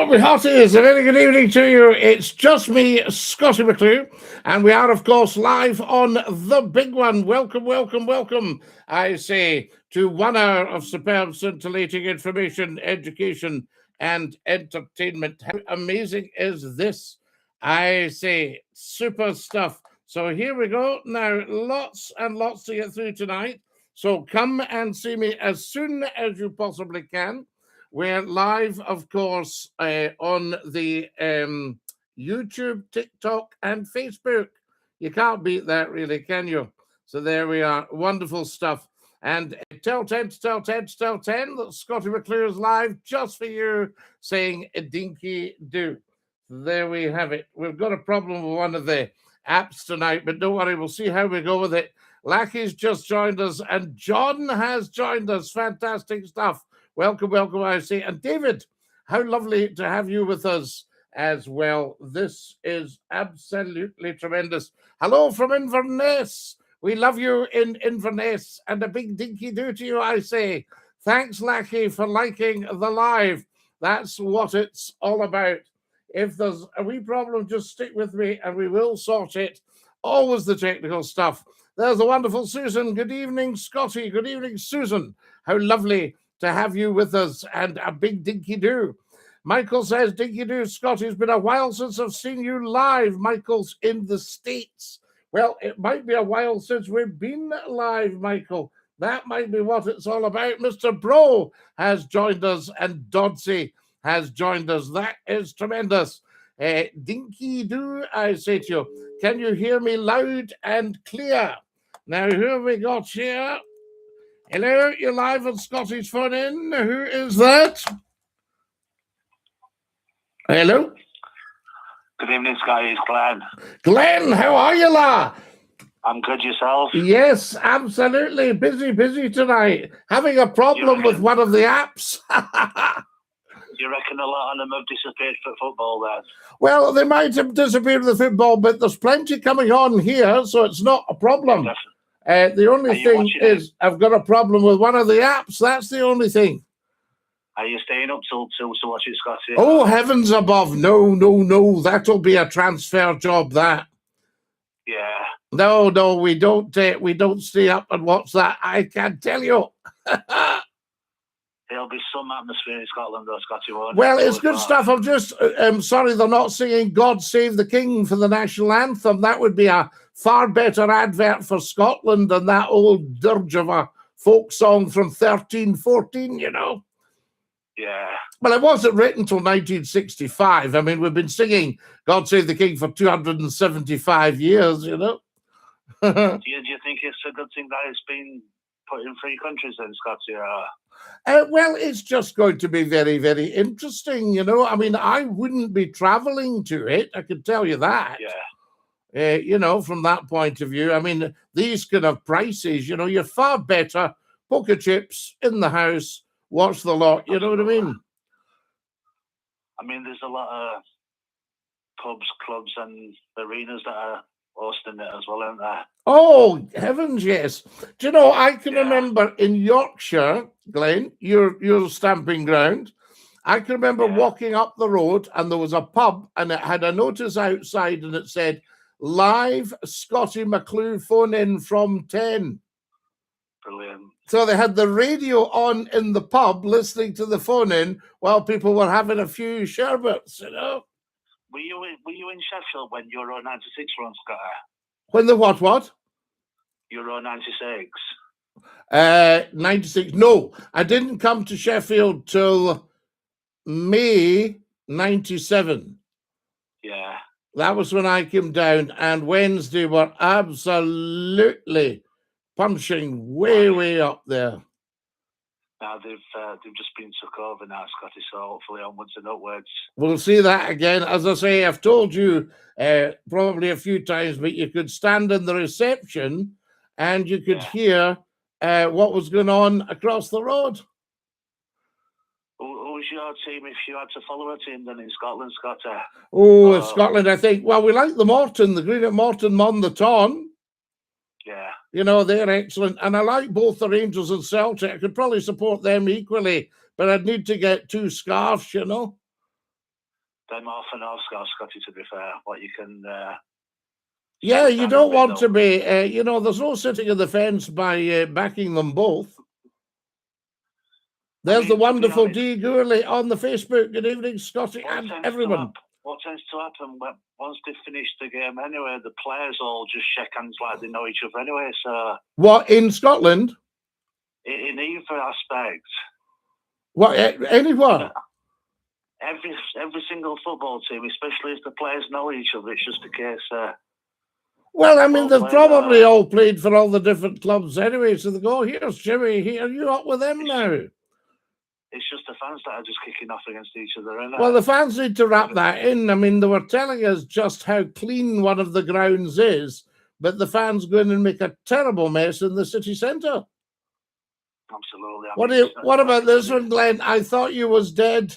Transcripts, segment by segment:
my hearties, a very good evening to you. It's just me, Scottie McClue, and we are, of course, live on the big one. Welcome, welcome, welcome, I say, to 1 hour of superb, scintillating information, education, and entertainment. How amazing is this? I say, super stuff. So here we go. Now, lots and lots to get through tonight. So come and see me as soon as you possibly can. We're live, of course, on the YouTube, TikTok, and Facebook. You can't beat that, really, can you? So there we are. Wonderful stuff. And tell 10 to tell 10 to tell 10 that Scottie McClue is live just for you, saying Dinky-Doo. There we have it. We've got a problem with one of the apps tonight, but don't worry, we'll see how we go with it. Lackey's just joined us, and John has joined us. Fantastic stuff. Welcome, welcome, I say. And David, how lovely to have you with us as well. This is absolutely tremendous. Hello from Inverness. We love you in Inverness. And a big dinky-doo to you, I say. Thanks, Lackey, for liking the live. That's what it's all about. If there's a wee problem, just stick with me and we will sort it. Always the technical stuff. There's the wonderful Susan. Good evening, Scottie. Good evening, Susan. How lovely to have you with us, and a big dinky-doo. Michael says, Dinky-doo, Scottie, it's been a while since I've seen you live. Michael's in the States. Well, it might be a while since we've been live, Michael. That might be what it's all about. Mr. Bro has joined us, and Dodsey has joined us. That is tremendous. Dinky-doo, I say to you, can you hear me loud and clear? Now, who have we got here? Hello, you're live on Scottie's phone in. Who is that? Hello? Good evening, Scottie. It's Glenn. Glenn, how are you, la? I'm good, yourself? Yes, absolutely. Busy tonight. Having a problem with one of the apps. You reckon a lot of them have disappeared for football then? Well, they might have disappeared with the football, but there's plenty coming on here, so it's not a problem. Yeah, the only thing is I've got a problem with one of the apps. That's the only thing. Are you staying up till 2 to watch it, Scottie? Oh, heavens above. No. That'll be a transfer job, that. Yeah. No, we don't stay up and watch that. I can tell you. There'll be some atmosphere in Scotland, though, Scottie, won't Well, it's good stuff. I'm just sorry they're not singing God Save the King for the national anthem. That would be a far better advert for Scotland than that old dirge of a folk song from 1314, you know. Yeah. Well, it wasn't written till 1965. I mean, we've been singing God Save the King for 275 years, you know. do you think it's a good thing that it's been put in 3 countries then, Scottie? Well, it's just going to be very, very interesting, you know. I mean, I wouldn't be traveling to it, I can tell you that. Yeah. You know, from that point of view. I mean, these kind of prices, you know, you're far better. Poker chips in the house, watch the lot, you know what I mean? I mean, there's a lot of pubs, clubs, and arenas that are hosting it as well, aren't there? Oh, heavens, yes. Do you know, I can remember in Yorkshire, Glenn, your stamping ground, I can remember walking up the road and there was a pub and it had a notice outside and it said, live Scottie McClue phone in from 10. Brilliant. So they had the radio on in the pub listening to the phone in while people were having a few sherbets, you know. Were you in Sheffield when Euro 96 were on, Scottie? When the what? Euro 96. 96. No, I didn't come to Sheffield till May 97. Yeah. That was when I came down, and Wednesday were absolutely punching way up there. Now they've just been took over now, Scottie, so hopefully onwards and upwards. We'll see that again. As I say, I've told you probably a few times, but you could stand in the reception and you could hear what was going on across the road. Who's your team if you had to follow a team then in Scotland, Scottie? Oh, in Scotland, I think. Well, we like the Morton, the Green at Morton Mon the Ton. Yeah. You know, they're excellent. And I like both the Rangers and Celtic. I could probably support them equally, but I'd need to get 2 scarves, you know. them off and off, Scotty, to be fair. What you can... yeah, you don't want to be... you know, there's no sitting on the fence by backing them both. There's the wonderful D. Gourley on the Facebook. Good evening, Scotty, and everyone. What tends to happen once they finish the game anyway, the players all just shake hands like they know each other anyway. So what, in Scotland? In either aspect. What, anywhere? Every single football team, especially if the players know each other, it's just a case. Well, I mean, they've probably all played for all the different clubs anyway, so they go, here's Jimmy, here, you up with them now? It's just the fans that are just kicking off against each other, isn't it? Well, the fans need to wrap that in. I mean, they were telling us just how clean one of the grounds is, but the fans go in and make a terrible mess in the city centre. Absolutely. What about this one, Glenn? I thought you was dead.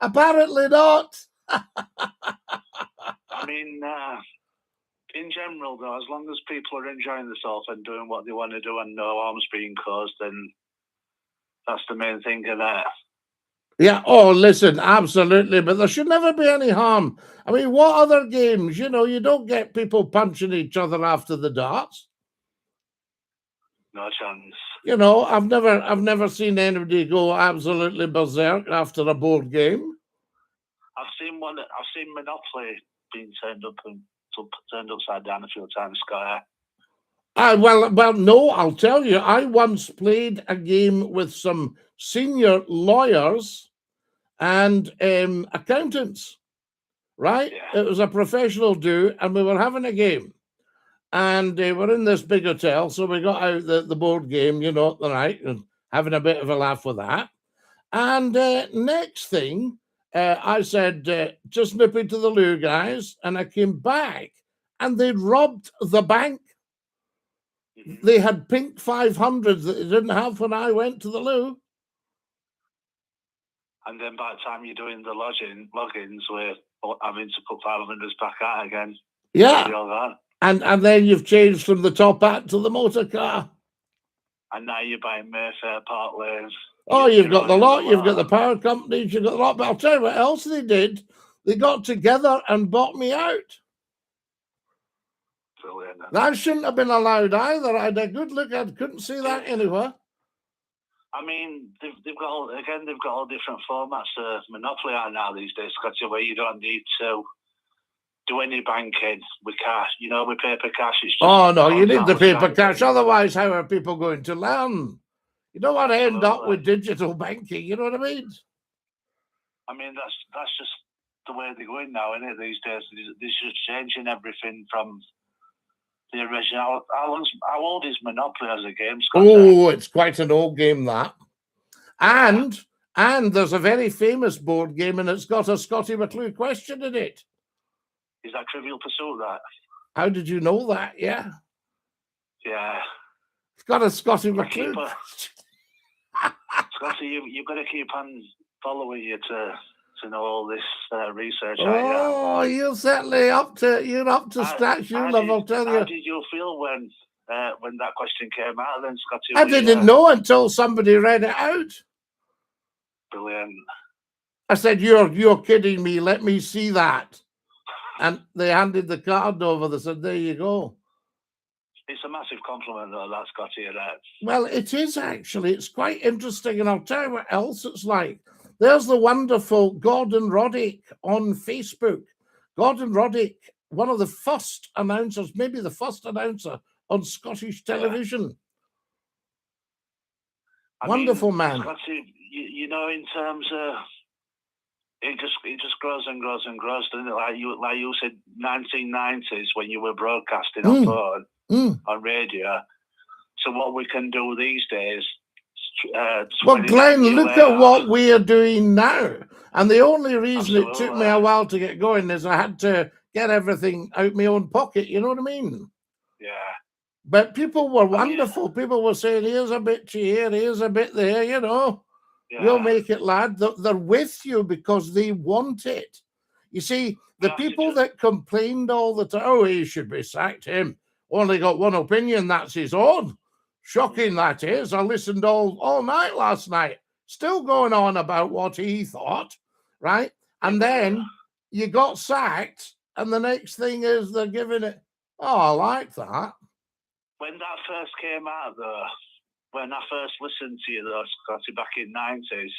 Apparently not. I mean, in general, though, as long as people are enjoying themselves and doing what they want to do and no harm's being caused, then that's the main thing of that. Yeah, oh, listen, absolutely. But there should never be any harm. I mean, what other games? You know, you don't get people punching each other after the darts. No chance. You know, I've never seen anybody go absolutely berserk after a board game. I've seen Monopoly being turned upside down a few times, Scott. Well, no, I'll tell you. I once played a game with some senior lawyers and accountants, right? Yeah. It was a professional do, and we were having a game. And we're in this big hotel, so we got out the board game, you know, the night, and having a bit of a laugh with that. And next thing, I said, just nip into the loo, guys. And I came back, and they'd robbed the bank. They had pink 500s that they didn't have when I went to the loo. And then by the time you're doing the logins, we're having to put 500s back out again. Yeah. And then you've changed from the top hat to the motor car. And now you're buying Mayfair Park Lanes. Oh, you've got the lot. You've got the power companies. You've got the lot. But I'll tell you what else they did. They got together and bought me out. Brilliant. That shouldn't have been allowed either. I had a good look. I couldn't see that anywhere. I mean, they've got all different formats of Monopoly out now these days, Scotty, where you don't need to do any banking with cash, you know, with paper cash. It's just no, you need the paper cash. Otherwise, how are people going to learn? You don't want to end up with digital banking, you know what I mean? I mean, that's just the way they're going now, isn't it, these days? They're just changing everything from the original. How old is Monopoly as a game, Scott? Oh, it's quite an old game, that. And there's a very famous board game, and it's got a SCOTTIE McCLUE question in it. Is that Trivial Pursuit, that? How did you know that? Yeah. Yeah. It's got a SCOTTIE McCLUE. Scotty, you've got to keep on following you to know all this research. Oh, you're certainly up to scratch. I'll tell you. How did you feel when that question came out then, Scotty? I didn't know until somebody read it out. Brilliant. I said, you're kidding me. Let me see that. And they handed the card over. They said, there you go. It's a massive compliment, though, that, Scotty. Well, it is, actually. It's quite interesting. And I'll tell you what else it's like. There's the wonderful Gordon Roddick on Facebook. Gordon Roddick, one of the first announcers, maybe the first announcer on Scottish television. Wonderful man. Scotty, you know, in terms of... It just grows and grows and grows, doesn't it? Like you said, 1990s when you were broadcasting on radio. So what we can do these days. Well, Glenn, look at what we are doing now. And the only reason it took me a while to get going is I had to get everything out my own pocket. You know what I mean? Yeah. But people were wonderful. People were saying, here's a bit here, here's a bit there, you know. Yeah. We'll make it, lad. They're with you because they want it. You see, the people that complained all the time, oh, he should be sacked, him. Only got one opinion, that's his own. Shocking that is. I listened all night last night. Still going on about what he thought. right? And then you got sacked, and the next thing is they're giving it. Oh, I like that. When that first came out, though, when I first listened to you, though, Scottie, back in '90s,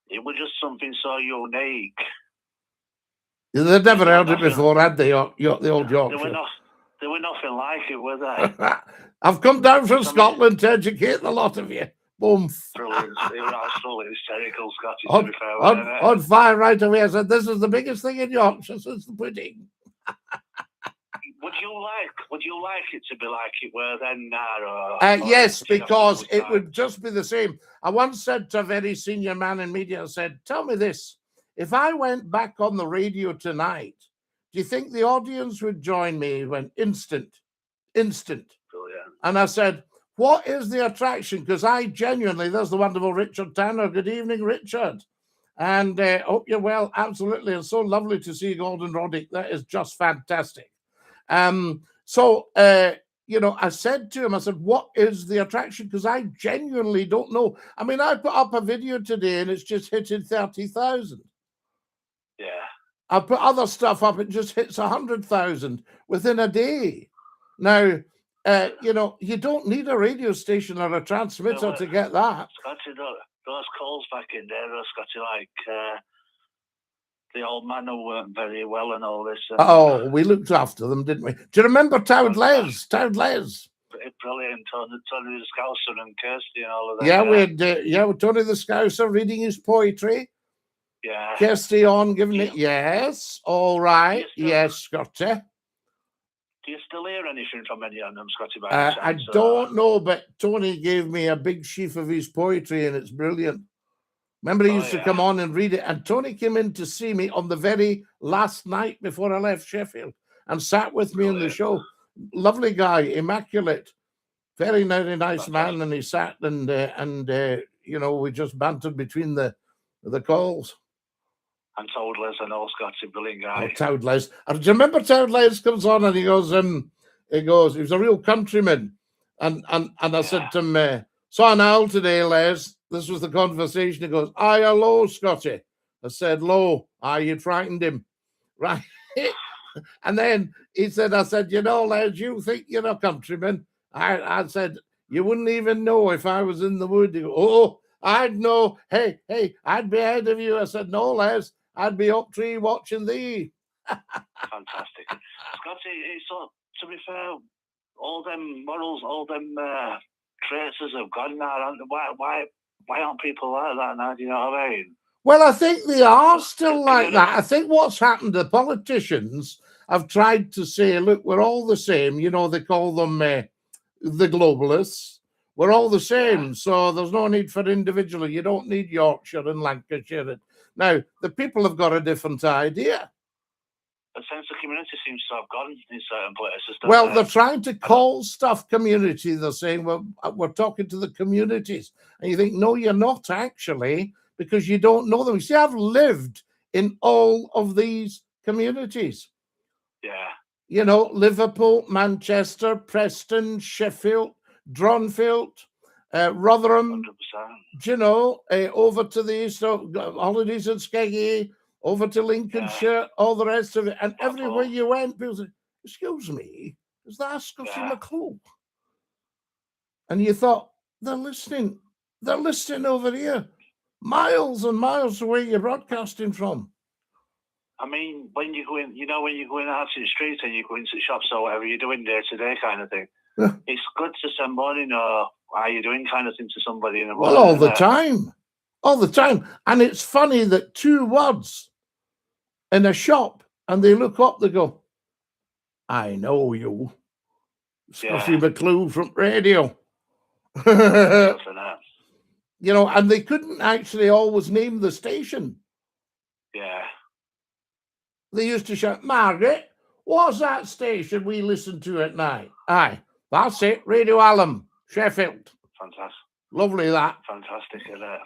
it was just something so unique. They'd never heard it before, had they? The old Yorkshire. They were nothing like it, were they? I've come down from Scotland to educate the lot of you. Boom. Brilliant. It was absolutely hysterical, Scottie, to be fair. On fire right away. I said, this is the biggest thing in Yorkshire since the pudding. Would you like it to be like it were then, or yes, because it would just be the same. I once said to a very senior man in media, I said, tell me this, if I went back on the radio tonight, do you think the audience would join me? He went, instant. Brilliant. And I said, what is the attraction? Because I genuinely, there's the wonderful Richard Tanner. Good evening, Richard. And hope you're well. Absolutely. It's so lovely to see Golden Roddick. That is just fantastic. You know, I said to him, I said, what is the attraction? Because I genuinely don't know. I mean, I put up a video today and it's just hitting 30,000. Yeah. I put other stuff up, it just hits 100,000 within a day. Now, you know, you don't need a radio station or a transmitter to get that. Scottie, those calls back in there, Scottie, like the old man who weren't very well and all this. Oh, we looked after them, didn't we? Do you remember Towd Les? Towd Les. Brilliant. Tony the Scouser and Kirsty and all of that. Yeah, we had Tony the Scouser reading his poetry. Yeah. Kirsty on giving it. Yes. All right. Yes, Scottie. Do you still hear anything from any of them, Scottie? I don't know, but Tony gave me a big sheaf of his poetry and it's brilliant. Remember, he used to come on and read it. And Tony came in to see me on the very last night before I left Sheffield and sat with me in the show. Lovely guy, immaculate, very nice man. And he sat and you know, we just bantered between the calls. And Towd Les and all, Scottie, brilliant guy. Oh, Towd Les. Do you remember Towd Les comes on and he goes, he was a real countryman. And I said to him, saw an owl today, Les. This was the conversation. He goes, aye, hello, Scottie. I said, low. Aye, you frightened him. Right. And then he said, I said, you know, Les, you think you're a countryman. I said, you wouldn't even know if I was in the wood. He goes, oh, I'd know. Hey, I'd be ahead of you. I said, no, Les, I'd be up tree watching thee. Fantastic. Scottie, it's to be fair, all them morals, all them traits have gone now. Why aren't people like that now? Do you know what I mean? Well, I think they are still like that. I think what's happened, the politicians have tried to say, look, we're all the same. You know, they call them the globalists. We're all the same. So there's no need for individual. You don't need Yorkshire and Lancashire. Now, the people have got a different idea. The sense of community seems to have gone in certain places. Well, they're trying to call stuff community. They're saying, well, we're talking to the communities. And you think, no, you're not actually, because you don't know them. You see, I've lived in all of these communities. Yeah. You know, Liverpool, Manchester, Preston, Sheffield, Dronfield, Rotherham, 100%. You know, over to the east, holidays at Skeggy, over to Lincolnshire, all the rest of it. And everywhere you went, people said, excuse me, is that SCOTTIE McCLUE? And you thought, they're listening over here, miles and miles away you're broadcasting from. I mean, when you go in, you know, when you go in out to the street and you go into shops or whatever you're doing day to day kind of thing, it's good to send morning or how you doing kind of thing to somebody in the morning. Well, all the time. And it's funny that 2 words in a shop and they look up, they go, I know you. SCOTTIE McCLUE from radio. You know, and they couldn't actually always name the station. Yeah. They used to shout, Margaret, what's that station we listen to at night? Aye, that's it, Radio Alum, Sheffield. Fantastic. Lovely that. Fantastic, isn't it?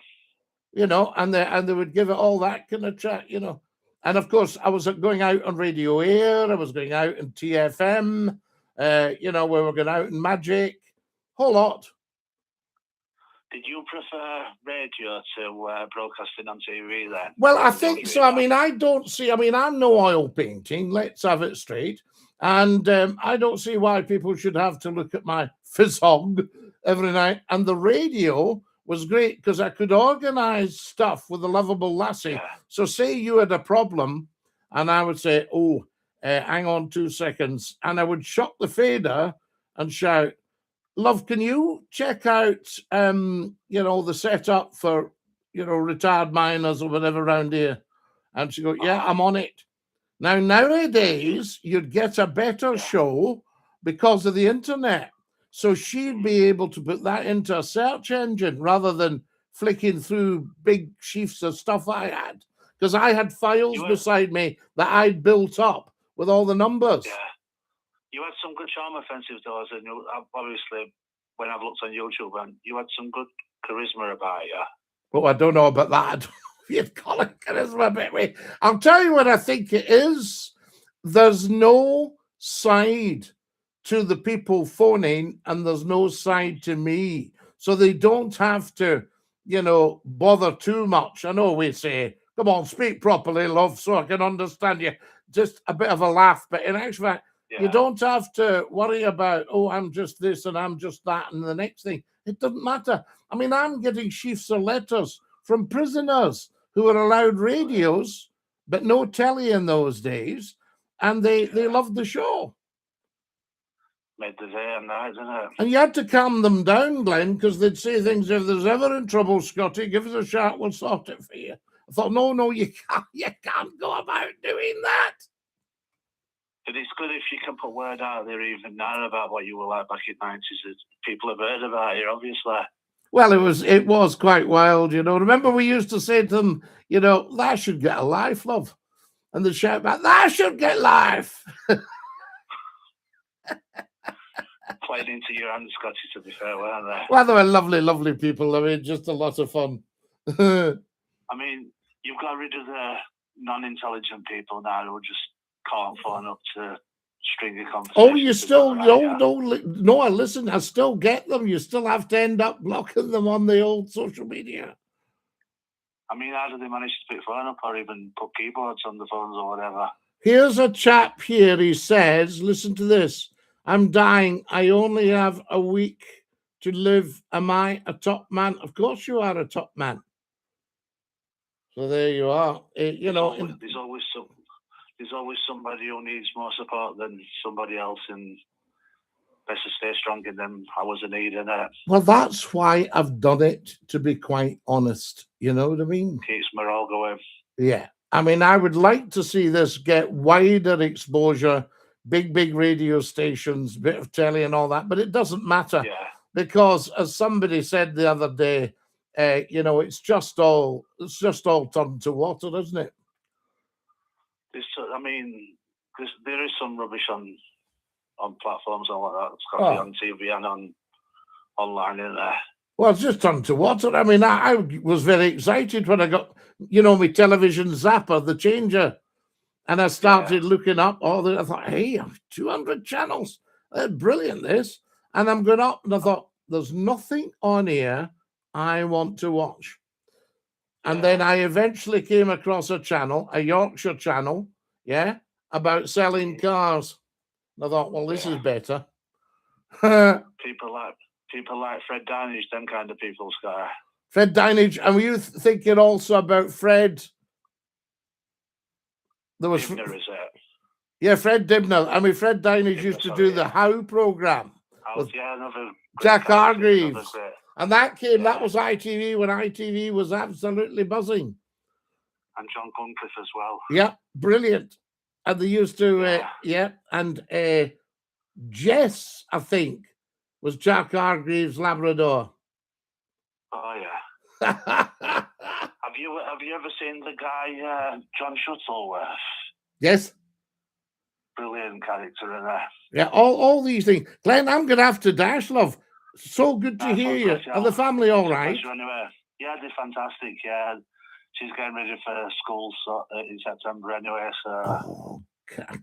You know, and they would give it all that kind of chat, you know. And of course, I was going out on Radio Air, I was going out in TFM, you know, we were going out in Magic, whole lot. Did you prefer radio to broadcasting on TV then? Well, I think so. I mean, I don't see, I mean, I'm no oil painting, let's have it straight. And I don't see why people should have to look at my physog every night. And the radio was great because I could organize stuff with a lovable lassie. Yeah. So say you had a problem and I would say, oh, hang on 2 seconds. And I would shock the fader and shout, love, can you check out, you know, the setup for, you know, retired miners or whatever around here? And she go, yeah, I'm on it. Now, nowadays, you'd get a better show because of the internet. So she'd be able to put that into a search engine rather than flicking through big sheafs of stuff I had. Because I had files beside me that I'd built up with all the numbers. Yeah. You had some good charm offensive doors, and obviously, when I've looked on YouTube, and you had some good charisma about you. Oh, I don't know about that. You'd call it charisma, baby. I'll tell you what I think it is. There's no side to the people phoning, and there's no side to me. So they don't have to, you know, bother too much. I know we say, come on, speak properly, love, so I can understand you. Just a bit of a laugh. But in actual fact, you don't have to worry about, oh, I'm just this and I'm just that and the next thing. It doesn't matter. I mean, I'm getting sheafs of letters from prisoners who were allowed radios, but no telly in those days, and they loved the show. Made the day and night, didn't it? And you had to calm them down, Glenn, because they'd say things, if there's ever in trouble, Scotty, give us a shout, we'll sort it for you. I thought, no, you can't go about doing that. But it's good if you can put word out there even now about what you were like back in the 90s. People have heard about you, obviously. Well, it was quite wild, you know. Remember, we used to say to them, you know, that should get a life, love. And they'd shout back, that should get life. Played into your hands, Scotty, to be fair, weren't they? Well, they were lovely, lovely people. I mean, just a lot of fun. I mean, you've got rid of the non-intelligent people now who just can't phone up to string a conversation. Oh, you still, no, listen, I still get them. You still have to end up blocking them on the old social media. I mean, how do they manage to pick phone up or even put keyboards on the phones or whatever? Here's a chap here, he says, listen to this. I'm dying. I only have a week to live. Am I a top man? Of course you are a top man. So there you are. You know, there's always somebody who needs more support than somebody else, and best to stay strong in them hours of need, innit? Well, that's why I've done it, to be quite honest. You know what I mean? Keeps morale going. Yeah. I mean, I would like to see this get wider exposure, big radio stations, bit of telly and all that, but it doesn't matter because, as somebody said the other day, you know, it's just all turned to water, isn't it? I mean, there is some rubbish on platforms and like that. It's got to be on TV and on online, isn't there? Well, it's just turned to water. I mean, I was very excited when I got, you know, my television zapper, the changer. And I started looking up all the, I thought, hey, 200 channels. Brilliant, this. And I'm going up and I thought, there's nothing on here I want to watch. And then I eventually came across a channel, a Yorkshire channel, about selling cars. And I thought, well, this is better. People like Fred Dinage, them kind of people, Sky. Fred Dinage. And were you thinking also about Fred? There was Dibner, is it? Yeah, Fred Dibner. I mean, Fred Dinage used to do the How program with Jack Hargreaves. And that came, that was ITV when ITV was absolutely buzzing. And John Cunliffe as well. Yeah, brilliant. And they used to, and Jess, I think, was Jack Hargreaves' Labrador. Oh, yeah. Have you ever seen the guy, John Shuttleworth? Yes. Brilliant character in there. Yeah, all these things. Glenn, I'm going to have to dash, love. So good to hear you. Are the family all right? Anyway. Yeah, they're fantastic. Yeah, she's getting ready for school in September anyway. So. Oh, I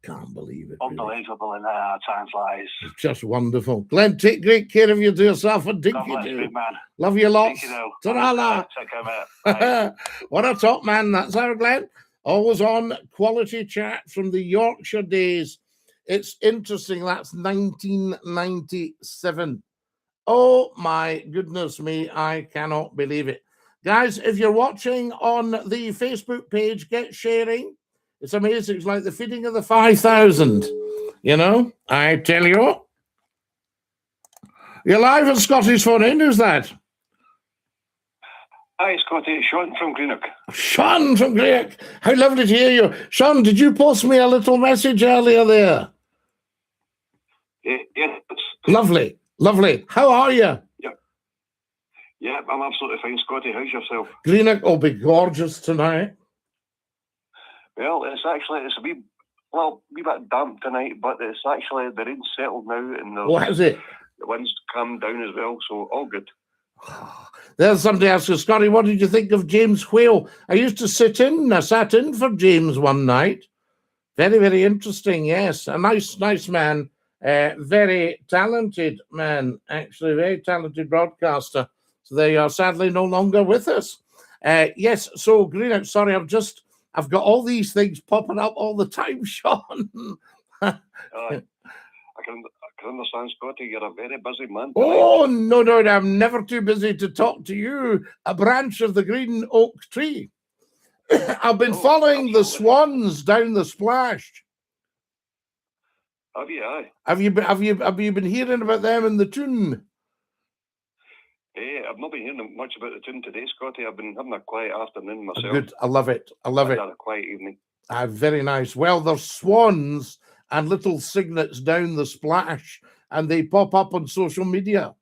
can't believe it. Unbelievable, really. And our time flies. It's just wonderful. Glenn, take great care of you. Do yourself a Dinky-Doo. Love you lots. Ta-ra. Take care, mate. What a top man. That's our Glenn. Always on quality chat from the Yorkshire days. It's interesting. That's 1997. Oh, my goodness me. I cannot believe it. Guys, if you're watching on the Facebook page, get sharing. It's amazing. It's like the feeding of the 5,000. You know, I tell you. You're live at Scotty's phone in. Who's that? Hi, Scotty. Sean from Greenock. Sean from Greenock. How lovely to hear you. Sean, did you post me a little message earlier there? Yes. Lovely. Lovely. How are you? Yeah, I'm absolutely fine, Scotty. How's yourself? Greenock will be gorgeous tonight. Well, it's a wee bit damp tonight, but it's actually, the rain's settled now and What is it? The wind's calmed down as well, so all good. There's somebody asking, Scotty, what did you think of James Whale? I sat in for James one night. Very, very interesting, yes. A nice man. Very talented man, actually, very talented broadcaster. So they are sadly no longer with us. Yes, so Greenock, sorry, I've got all these things popping up all the time, Sean. I can understand, Scotty, you're a very busy man tonight. Oh, no, I'm never too busy to talk to you, a branch of the green oak tree. I've been following the swans down the splash. Have you? Aye. Have you been hearing about them in the tune? I've not been hearing much about the tune today, Scotty. I've been having a quiet afternoon myself. Good. I love it. I've had a quiet evening. Very nice. Well, there's swans and little cygnets down the splash, and they pop up on social media.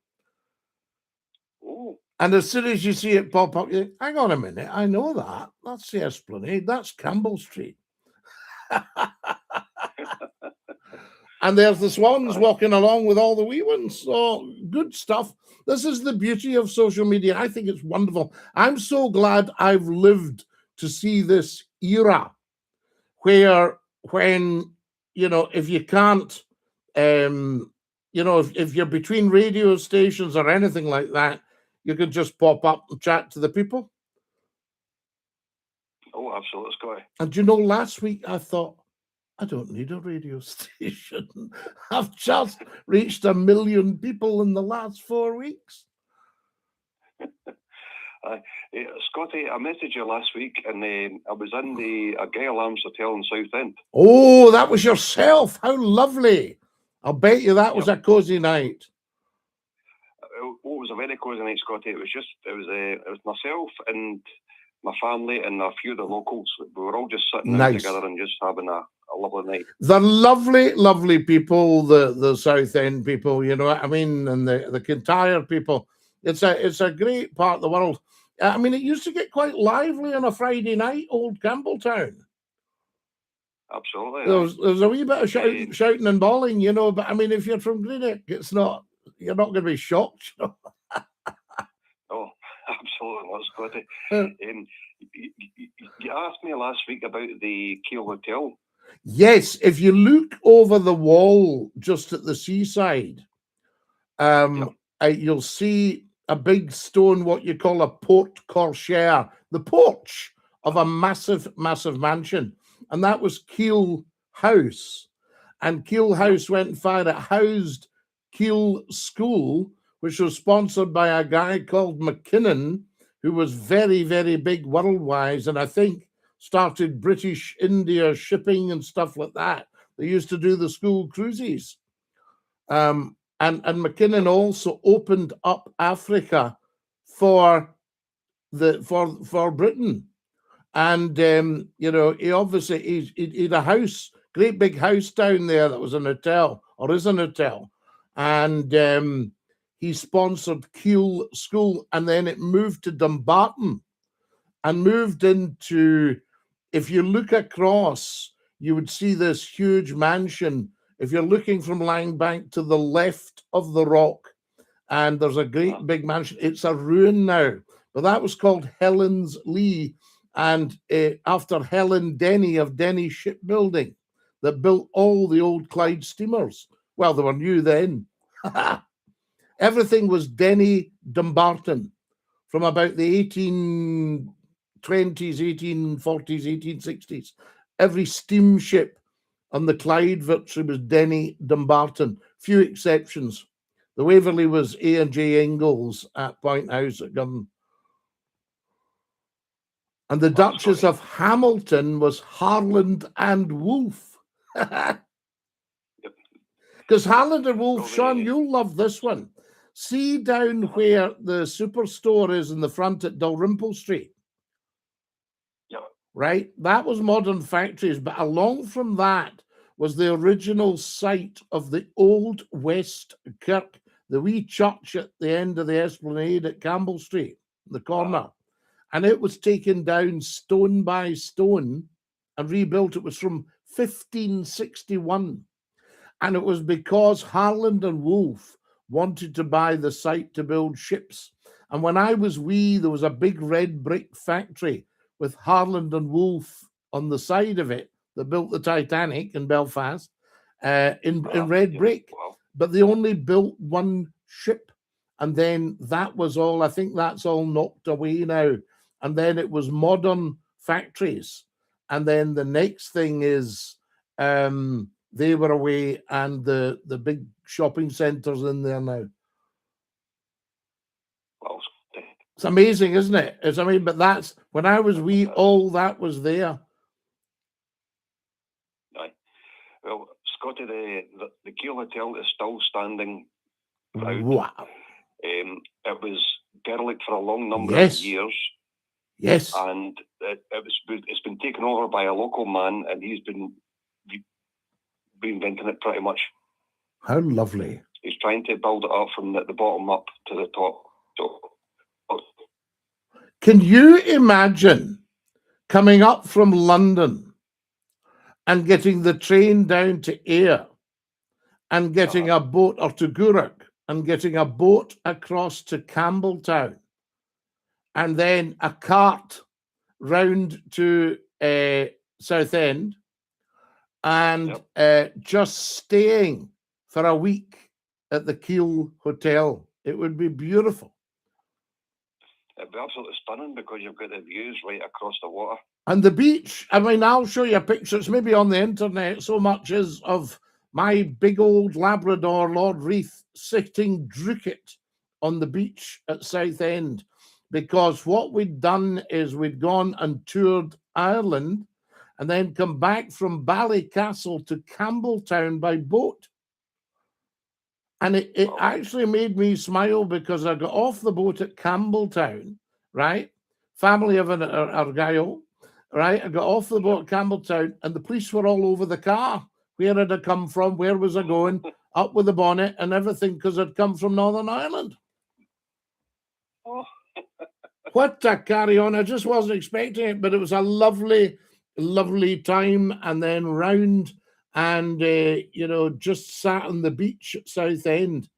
Oh. And as soon as you see it pop up, you think, hang on a minute, I know that. That's the Esplanade. That's Campbell Street. And there's the swans walking along with all the wee ones. So good stuff. This is the beauty of social media. I think it's wonderful. I'm so glad I've lived to see this era when, if you can't, if you're between radio stations or anything like that, you can just pop up and chat to the people. Oh, absolutely, Scotty. And last week I thought, I don't need a radio station. I've just reached 1 million people in the last 4 weeks. Scotty, I messaged you last week, and I was in the Gale Arms Hotel in Southend. Oh, that was yourself. How lovely. I'll bet you that was a cosy night. It was a very cosy night, Scotty. It was myself and my family and a few of the locals. We were all just sitting down together and just having a lovely night. The lovely, lovely people, the Southend people, you know what I mean, and the Kintyre people. It's a great part of the world. I mean, it used to get quite lively on a Friday night, old Campbelltown. Absolutely. There's a wee bit of shouting and bawling, but I mean, if you're from Greenock, you're not going to be shocked. Oh, absolutely not, Scotty. You asked me last week about the Keele Hotel. Yes, if you look over the wall just at the seaside, you'll see a big stone, what you call a porte cochere, the porch of a massive, massive mansion. And that was Keele House. And Keele House went far. It housed Keele School, which was sponsored by a guy called McKinnon, who was very, very big world-wise, and I think started British India shipping and stuff like that. They used to do the school cruises. And McKinnon also opened up Africa for Britain. And he obviously he had a house, great big house down there that was an hotel, or is an hotel. And he sponsored Keele School, and then it moved to Dumbarton and moved into, if you look across, you would see this huge mansion. If you're looking from Langbank to the left of the rock, and there's a great big mansion. It's a ruin now, but that was called Helen's Lee, and after Helen Denny of Denny Shipbuilding. that built all the old Clyde steamers. Well, they were new then. Everything was Denny Dumbarton from about the 1820s, 1840s, 1860s. Every steamship on the Clyde virtually was Denny Dumbarton. Few exceptions. The Waverley was A&J Ingalls at Point House at Gun. And the Duchess of Hamilton was Harland and Wolff. Because Harland and Wolff, Sean, you'll love this one. See down where the superstore is in the front at Dalrymple Street? Yep. Right? That was Modern Factories, but along from that was the original site of the old West Kirk, the wee church at the end of the Esplanade at Campbell Street, the corner. And it was taken down stone by stone and rebuilt. It was from 1561. And it was because Harland and Wolff wanted to buy the site to build ships. And when I was wee, there was a big red brick factory with Harland and Wolff on the side of it that built the Titanic in Belfast in red brick. Wow. But they only built one ship. And then that was all. I think that's all knocked away now. And then it was Modern Factories. And then the next thing is they were away, and the big shopping centres in there now. Well, it's amazing, isn't it? But that's when I was wee, all that was there. Aye. Well, Scottie, the Keele Hotel is still standing proud. Wow. It was derelict for a long number of years. Yes. And it's been taken over by a local man, and he's been reinventing it pretty much. How lovely. He's trying to build it up from the bottom up to the top. So, can you imagine coming up from London and getting the train down to Ayr and getting a boat, or to Gourock, and getting a boat across to Campbelltown, and then a cart round to Southend, and just staying for a week at the Keele Hotel? It would be beautiful. It'd be absolutely stunning because you've got the views right across the water. And the beach, I'll show you a picture. It's maybe on the internet. So much is of my big old Labrador, Lord Reith, sitting drookit on the beach at Southend. Because what we'd done is we'd gone and toured Ireland and then come back from Ballycastle to Campbelltown by boat. And it actually made me smile because I got off the boat at Campbelltown, right? Family of an Argyll, right? I got off the boat at Campbelltown and the police were all over the car. Where had I come from? Where was I going? Up with the bonnet and everything, because I'd come from Northern Ireland. Oh. What a carry on. I just wasn't expecting it, but it was a lovely, lovely time. And then round and, just sat on the beach at Southend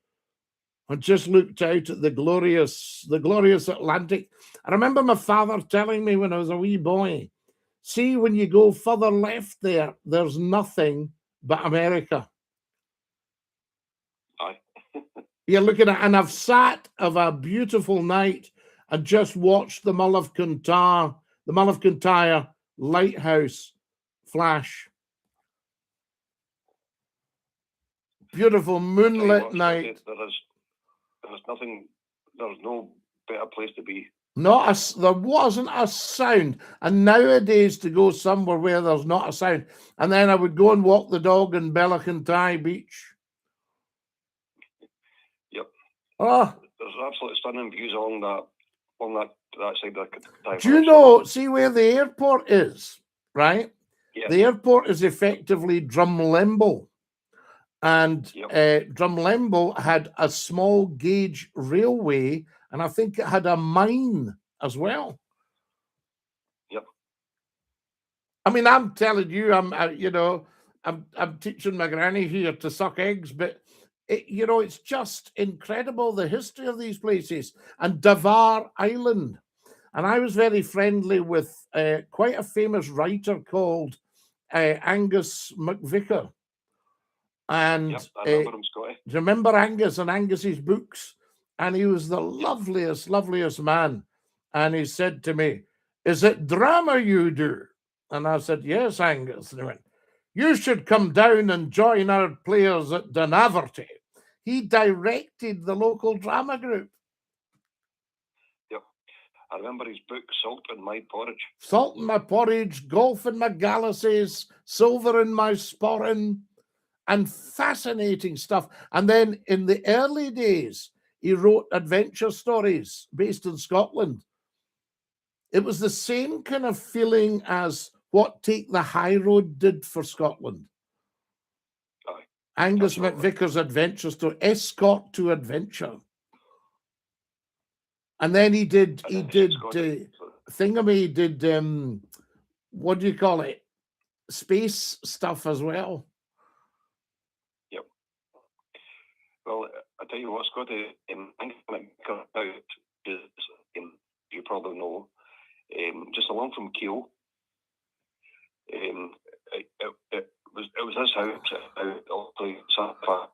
and just looked out at the glorious Atlantic. I remember my father telling me when I was a wee boy, see, when you go further left there's nothing but America. Aye. You're looking at, and I've sat of a beautiful night and just watched the Mull of Kintyre lighthouse flash. Beautiful moonlit night. There's no better place to be. There wasn't a sound. And nowadays to go somewhere where there's not a sound. And then I would go and walk the dog in Bellacontai Beach. Yep. Oh. There's absolutely stunning views along that side of the. Do you know, see where the airport is, right? Yeah. The airport is effectively Drumlemble. And Drumlemble had a small gauge railway, and I think it had a mine as well. Yep. I'm telling you, I'm teaching my granny here to suck eggs, but it's just incredible, the history of these places. And Davar Island. And I was very friendly with quite a famous writer called Angus McVicar. And Yep, I remember him, Scotty. do you remember Angus and Angus's books? And he was the loveliest man. And he said to me, "Is it drama you do?" And I said, "Yes, Angus." And he went, "You should come down and join our players at Dunaverty." He directed the local drama group. Yep. I remember his book, Salt in My Porridge. Salt in My Porridge, Golf in My Galaxies, Silver in My Sporran, and fascinating stuff. And then in the early days, he wrote adventure stories based in Scotland. It was the same kind of feeling as what Take the High Road did for Scotland. Aye, Angus absolutely. McVicar's adventure story, Escort to Adventure. And then he did Thingamy, did, what do you call it? Space stuff as well. Yep. Well, I tell you what, Scotty, Angus McVicar, you probably know, just along from Keele. It was his house.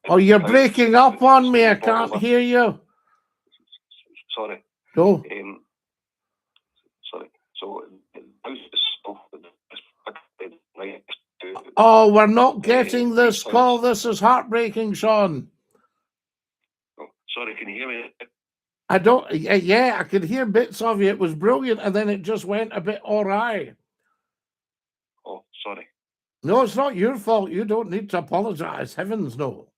Oh, you're breaking up on me. I can't hear you. Sorry. Go. Sorry. So, oh, we're not getting this call. This is heartbreaking, Sean. Oh, sorry, can you hear me? I don't. Yeah, I could hear bits of you. It was brilliant, and then it just went a bit awry. Oh, sorry. No, it's not your fault. You don't need to apologize. Heavens, no.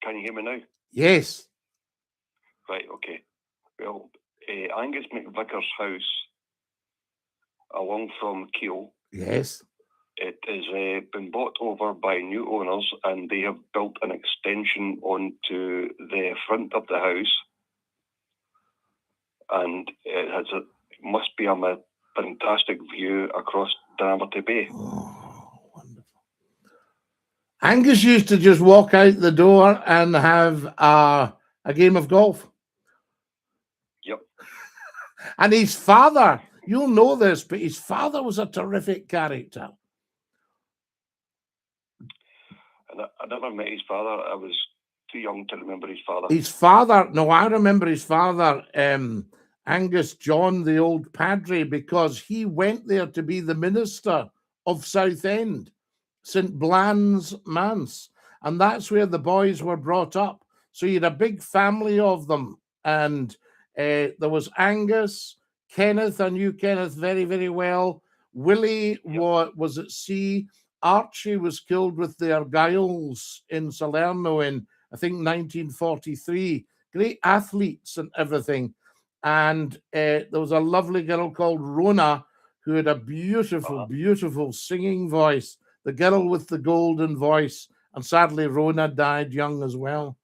Can you hear me now? Yes. Right, okay. Well, Angus McVicar's house, along from Keele. Yes. It has been bought over by new owners, and they have built an extension onto the front of the house. And it must be a fantastic view across Dunaverty Bay. Oh, wonderful. Angus used to just walk out the door and have a game of golf. Yep. And his father, you'll know this, but his father was a terrific character. And I never met his father. I was too young to remember his father. His father, no, I remember his father, Angus John, the old padre, because he went there to be the minister of Southend, St. Blan's Manse. And that's where the boys were brought up. So you had a big family of them. And there was Angus, Kenneth, I knew Kenneth very, very well. Willie was at sea. Archie was killed with the Argyles in Salerno in, I think, 1943. Great athletes and everything. And there was a lovely girl called Rona who had a beautiful, beautiful singing voice. The girl with the golden voice. And sadly, Rona died young as well.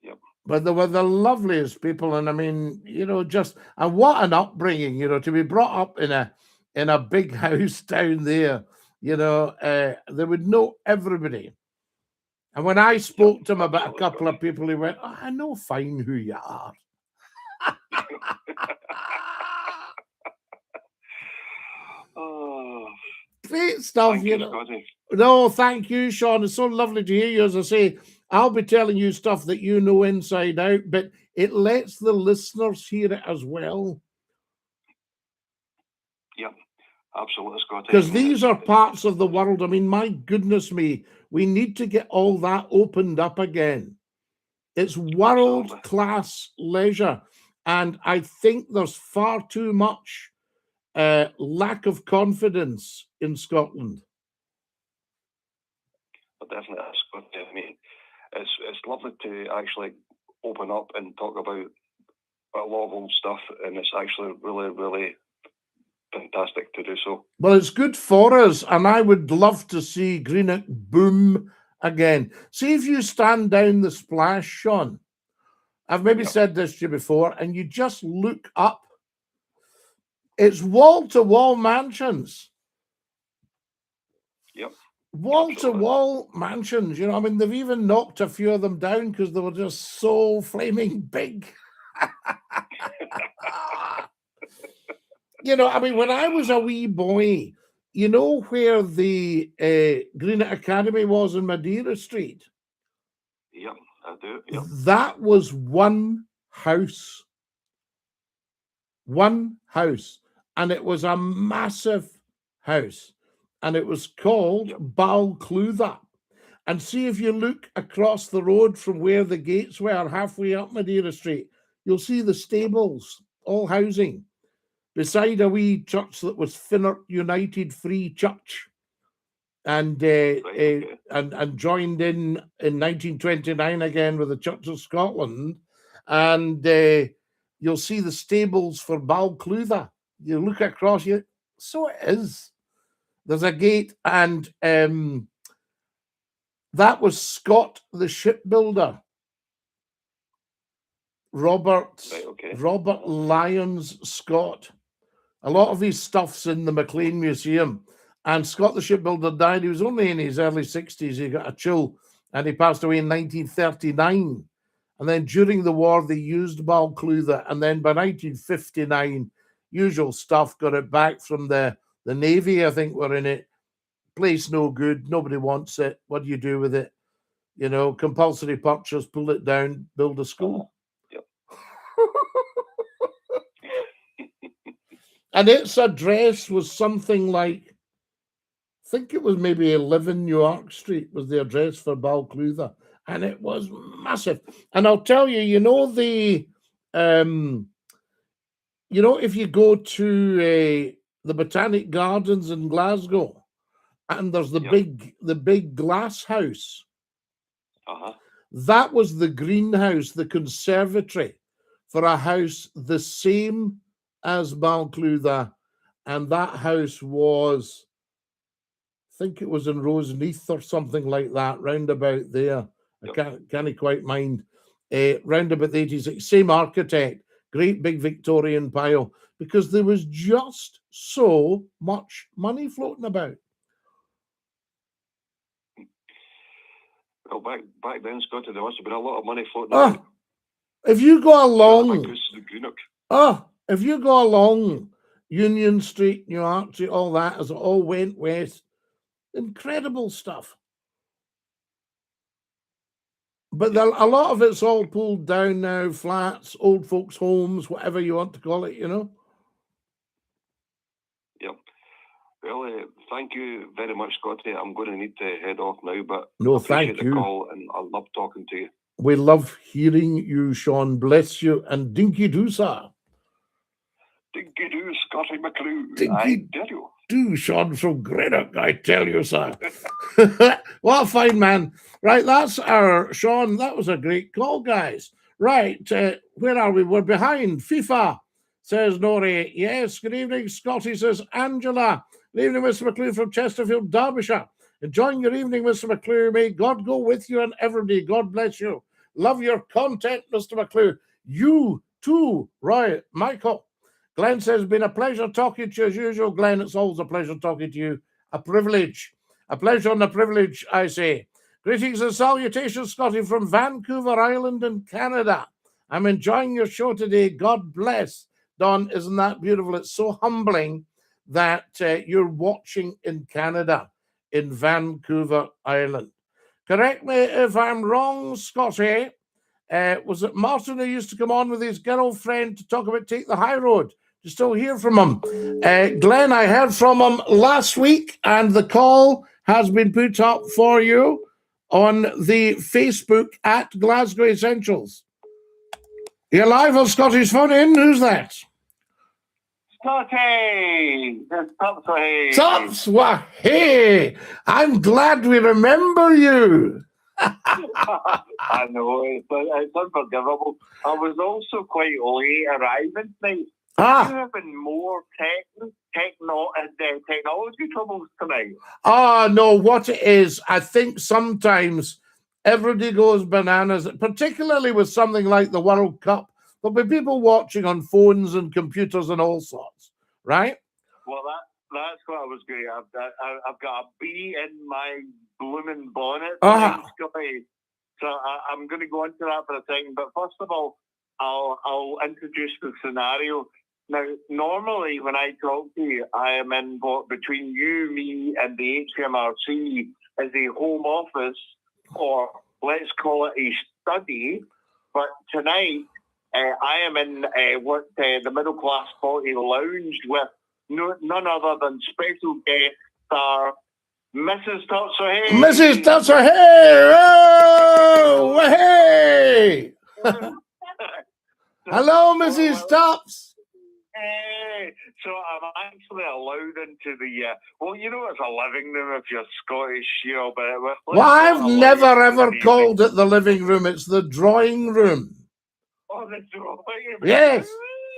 Yep. But they were the loveliest people. And I mean, you know, and what an upbringing, you know, to be brought up in a big house down there, you know, they would know everybody. And when I spoke to him about a couple of people, he went, "Oh, I know fine who you are." Oh, great stuff, thank you you, know. Scotty. No, thank you, Sean. It's so lovely to hear you. As I say, I'll be telling you stuff that you know inside out, but it lets the listeners hear it as well. Yep. Absolutely, Scotty. Because these are parts of the world. I mean, my goodness me, we need to get all that opened up again. It's world-class leisure. And I think there's far too much lack of confidence in Scotland. But definitely, Scotty. I mean, it's lovely to actually open up and talk about a lot of old stuff, and it's actually really, really fantastic to do so. Well, it's good for us, and I would love to see Greenock boom again. See if you stand down the splash, Sean. I've maybe said this to you before, and you just look up. It's wall-to-wall mansions. Yep. Wall-to-wall mansions, you know. I mean, they've even knocked a few of them down because they were just so flaming big. You know, I mean, when I was a wee boy, you know where the Greenock Academy was in Madeira Street? Yep, I do. Yep. That was one house. One house. And it was a massive house. And it was called Balclutha. And see, if you look across the road from where the gates were, halfway up Madeira Street, you'll see the stables, all housing, beside a wee church that was Finnart United Free Church, and and joined in 1929 again with the Church of Scotland. And you'll see the stables for Balclutha. You look across, so it is. There's a gate, and that was Scott the shipbuilder, Robert Lyons Scott. A lot of his stuff's in the McLean Museum. And Scott the shipbuilder died. He was only in his early 60s. He got a chill, and he passed away in 1939. And then during the war, they used Balclutha. And then by 1959, usual stuff, got it back from the Navy, I think, were in it. Place no good. Nobody wants it. What do you do with it? You know, compulsory purchase, pull it down, build a school. And its address was something like, I think it was maybe 11 New York Street was the address for Balclutha. And it was massive. And I'll tell you, you know, if you go to the Botanic Gardens in Glasgow, and there's the big glass house. That was the greenhouse, the conservatory for a house the same as Balclutha, and that house was, I think it was in Roseneath or something like that, round about there. I can't quite mind. Round about the 80s, same architect, great big Victorian pile, because there was just so much money floating about. Well, back then, Scotty, there must have been a lot of money floating about. If you go along, if you go along Union Street, New York Street, all that, as it all went west, incredible stuff. But a lot of it's all pulled down now, flats, old folks' homes, whatever you want to call it, you know. Yep. Well, thank you very much, Scotty. I'm going to need to head off now, but no, thank you. The call, and I love talking to you. We love hearing you, Sean. Bless you, and Dinky-Doo, sir. Dinky-Doo, Scottie McClue. I tell you. Do, Sean from Greenock, I tell you, sir. What a fine man. Right, that's our Sean. That was a great call, guys. Right, where are we? We're behind. FIFA, says Nori. Yes, good evening. Scotty, says Angela. Good evening, Mr. McClue from Chesterfield, Derbyshire. Enjoying your evening, Mr. McClue. May God go with you and every day. God bless you. Love your content, Mr. McClue. You too, Roy Michael. Glenn says, been a pleasure talking to you as usual. Glenn, it's always a pleasure talking to you. A privilege. A pleasure and a privilege, I say. Greetings and salutations, Scotty, from Vancouver Island in Canada. I'm enjoying your show today. God bless. Don, isn't that beautiful? It's so humbling that you're watching in Canada, in Vancouver Island. Correct me if I'm wrong, Scotty. Was it Martin who used to come on with his girlfriend to talk about Take the High Road? You still hear from him? Glenn, I heard from him last week, and the call has been put up for you on the Facebook at Glasgow Essentials. You're live on Scotty's Phone In. Who's that? Scotty! Tops, hey! I'm glad we remember you. I know, it's unforgivable. I was also quite late arriving tonight. Are you having more technology troubles tonight? No, what it is, I think sometimes everybody goes bananas, particularly with something like the World Cup. There'll be people watching on phones and computers and all sorts, right? Well, that's what I was going to. I've got a bee in my blooming bonnet. So I'm going to go into that for a second. But first of all, I'll introduce the scenario. Now, normally when I talk to you, I am in what between you, me, and the HMRC is a home office, or let's call it a study. But tonight, I am in the Middle Class 40 lounge with none other than special guest star Mrs. Tutser. Mrs. Tutser, hey! Oh, hey! Hello, Mrs. Tups. Hey, so I'm actually allowed into the it's a living room if you're Scottish, but well, I've never ever called it the living room. It's the drawing room. Oh, the drawing room. Yes,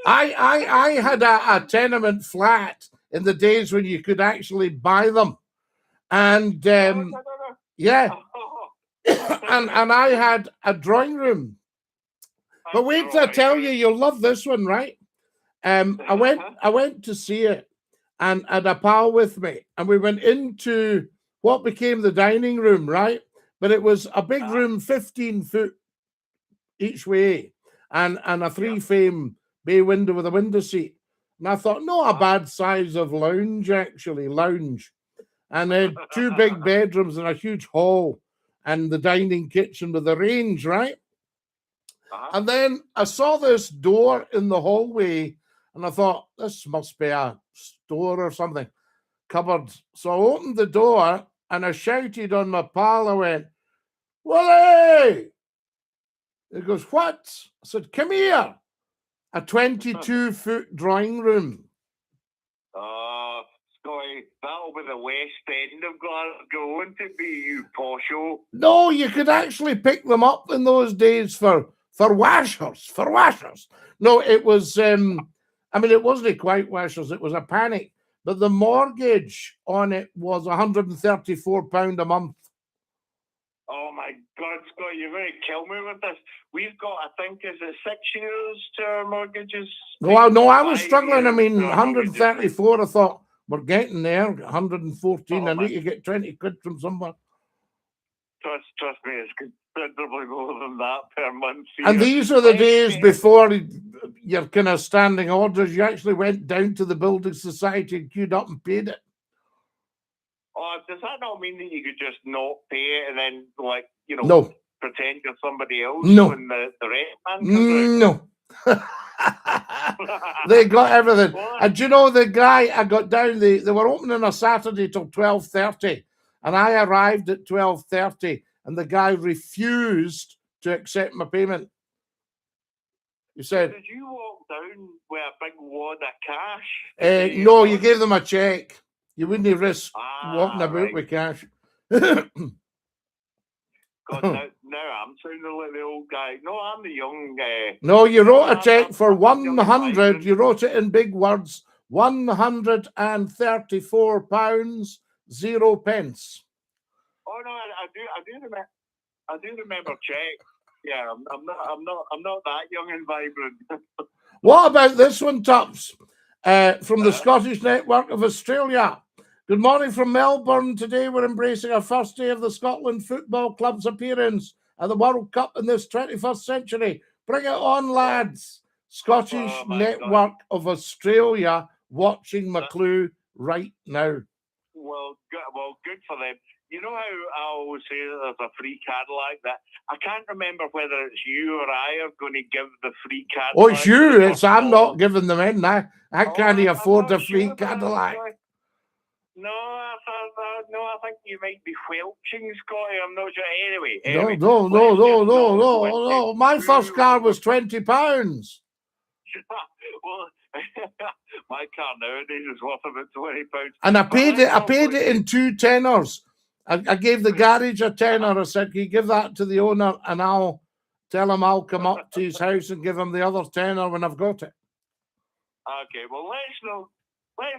I had a tenement flat in the days when you could actually buy them, and yeah, and I had a drawing room. But wait till I tell you, you'll love this one, right? I went to see it, and had a pal with me, and we went into what became the dining room, right? But it was a big room, 15 foot each way, and a 3-frame bay window with a window seat. And I thought, not a bad size of lounge, and then 2 big bedrooms and a huge hall, and the dining kitchen with a range, right? And then I saw this door in the hallway, and I thought, this must be a store or something, cupboard. So I opened the door, and I shouted on my pal. I went, Willie! He goes, what? I said, come here. A 22-foot drawing room. Oh, Scotty, that'll be the West End of Glasgow, won't it be, you posho? No, you could actually pick them up in those days for washers. No, it was, it wasn't quite washers, it was a panic. But the mortgage on it was £134 a month. Oh my God, Scott, you're going to kill me with this. We've got, I think, is it 6 years to our mortgages? Well, no, I was struggling. 134, I thought, we're getting there. 114, I need to get 20 quid from somewhere. Trust me, it's considerably more than that per month. And these are the days before your kind of standing orders. You actually went down to the building society and queued up and paid it. Oh, does that not mean that you could just not pay it and then, no, pretend you're somebody else when when the rent man comes out? No. They got everything. What? And do you know the guy I got down, they were opening on a Saturday till 12:30, and I arrived at 12:30, and the guy refused to accept my payment. He said, did you walk down with a big wad of cash? No, you gave them a check. You wouldn't risk walking about with cash. God, now I'm sounding like the old guy. No, I'm the young guy. No, you wrote a check for 100. You wrote it in big words. £134, 0 pence. Oh no, I do remember check. Yeah, I'm not that young and vibrant. What about this one, Tups? From the Scottish Network of Australia. Good morning from Melbourne. Today we're embracing our first day of the Scotland Football Club's appearance at the World Cup in this 21st century. Bring it on, lads. Scottish Network of Australia watching McClue right now. Well, good for them. You know how I always say that there's a free Cadillac? That I can't remember whether it's you or I are going to give the free Cadillac. Oh, it's you. I'm not giving them in. I can't afford a free Cadillac. No, I think you might be whelching, Scotty. I'm not sure. Anyway. No. My first car was £20. Well, my car nowadays is worth about £20. And I paid it in 2 tenors. I gave the garage a tenner. I said, can you give that to the owner, and I'll tell him I'll come up to his house and give him the other tenner when I've got it. Okay, well, let's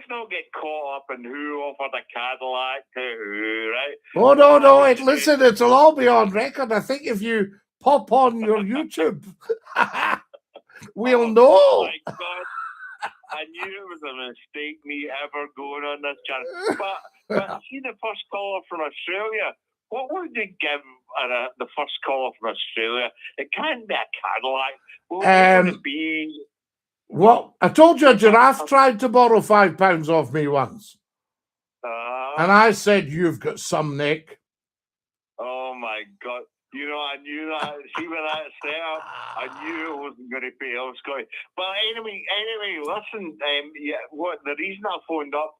not get caught up in who offered a Cadillac to who, right? Oh, no. Listen, it'll all be on record. I think if you pop on your YouTube, we'll know. Oh, my God. I knew it was a mistake me ever going on this channel. But see the first caller from Australia, what would you give the first caller from Australia? It can't be a Cadillac. What would it be? What? I told you a giraffe tried to borrow £5 off me once. And I said, you've got some, Nick. Oh, my God. You know, I knew that. See, when that set up, I knew it wasn't going to pay off, Scotty. But anyway, listen, what the reason I phoned up,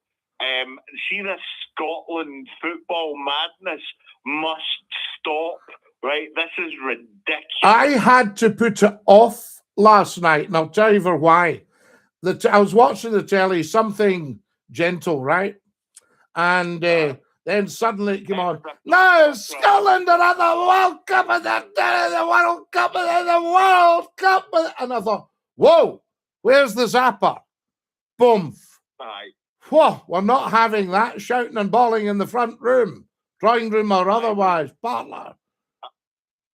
see, this Scotland football madness must stop, right? This is ridiculous. I had to put it off last night, and I'll tell you for why. I was watching the telly, something gentle, right? And then suddenly it came on. No, Scotland are at the World Cup, and the World Cup, and the World Cup. And I thought, whoa, where's the zapper? Boom. Whoa, we're not having that shouting and bawling in the front room, drawing room or otherwise, parlour.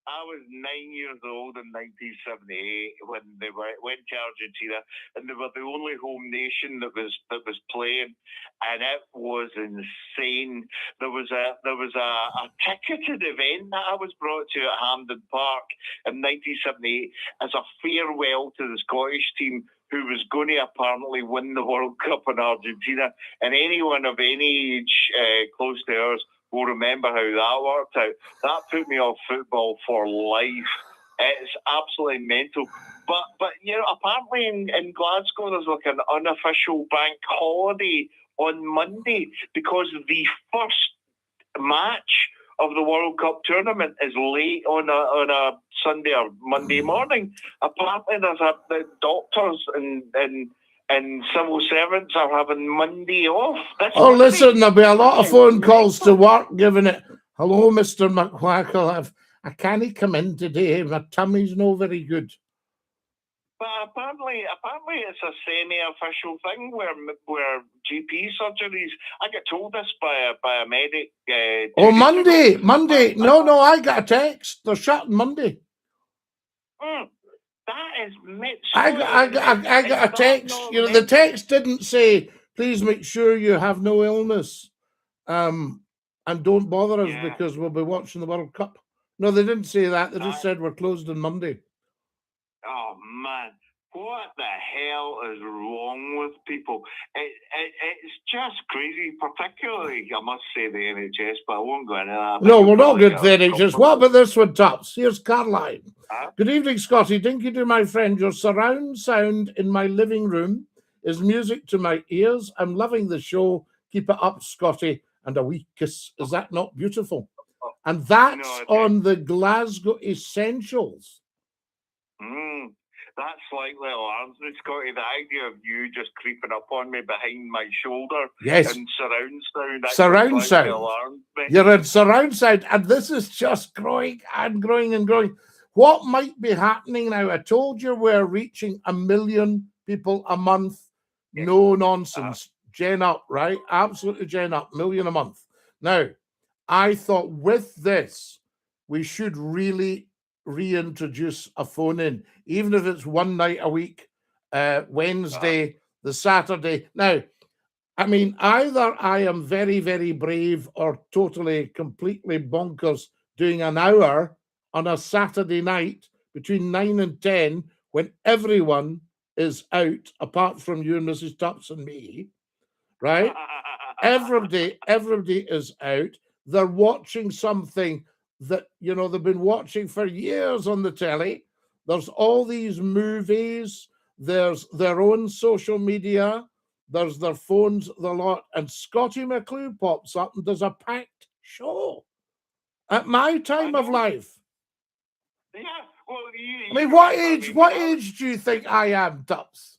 I was 9 years old in 1978 when they went to Argentina, and they were the only home nation that was playing, and it was insane. There was a ticketed event that I was brought to at Hampden Park in 1978 as a farewell to the Scottish team, who was going to apparently win the World Cup in Argentina, and anyone of any age close to ours will remember how that worked out. That put me off football for life. It's absolutely mental. But you know, apparently in Glasgow there's like an unofficial bank holiday on Monday because the first match of the World Cup tournament is late on a Sunday or Monday morning. Apparently the doctors and civil servants are having Monday off. Listen, there'll be a lot of phone calls to work giving it, hello, Mr. McClue, I can't come in today. My tummy's no very good. But apparently it's a semi-official thing where GP surgeries. I get told this by a medic. Monday. No, I got a text. They're shutting Monday. That is I got a text. You know, the text didn't say, please make sure you have no illness. And don't bother us because we'll be watching the World Cup. No, they didn't say that. They just said we're closed on Monday. Oh, man. What the hell is wrong with people? It's just crazy, particularly, I must say, the NHS, but I won't go into that. No, we're not good for the NHS. What about this one, Tups? Here's Caroline. Good evening, Scotty. Dinky-Doo, my friend. Your surround sound in my living room is music to my ears. I'm loving the show. Keep it up, Scotty. And a wee kiss. Is that not beautiful? And that's on the Glasgow Essentials. That's like little arms, Scotty. The idea of you just creeping up on me behind my shoulder. Yes. And surround sound. Surround sound. You're in surround sound. And this is just growing and growing and growing. What might be happening now? I told you we're reaching 1 million people a month. No nonsense. Gen up, right? Absolutely gen up. 1 million a month. Now, I thought with this, we should really reintroduce a phone in, even if it's one night a week, Wednesday, the Saturday. Now, I mean, either I am very, very brave or totally, completely bonkers doing an hour on a Saturday night between 9 and 10 when everyone is out, apart from you and Mrs. Tups and me, right? Everybody is out. They're watching something that, you know, they've been watching for years on the telly. There's all these movies. There's their own social media. There's their phones, the lot. And Scottie McClue pops up and does a packed show at my time of life. Yeah, well, I mean, what age do you think I am, Tups?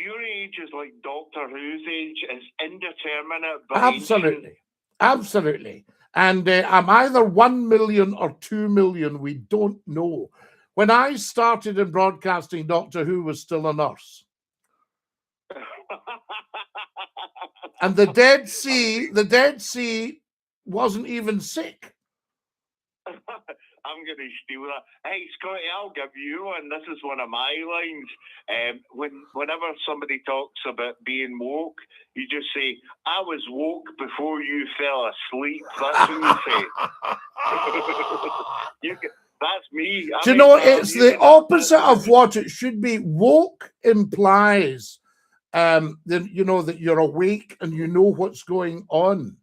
Your age is like Doctor Who's age. It's indeterminate. But absolutely. And I'm either 1 million or 2 million. We don't know. When I started in broadcasting, Doctor Who was still a nurse. And the Dead Sea wasn't even sick. I'm going to steal that. Hey, Scotty, I'll give you one. This is one of my lines. Whenever somebody talks about being woke, you just say, I was woke before you fell asleep. That's what you say. That's me. Do you know, it's the opposite of what it should be. Woke implies that, you know, that you're awake and you know what's going on.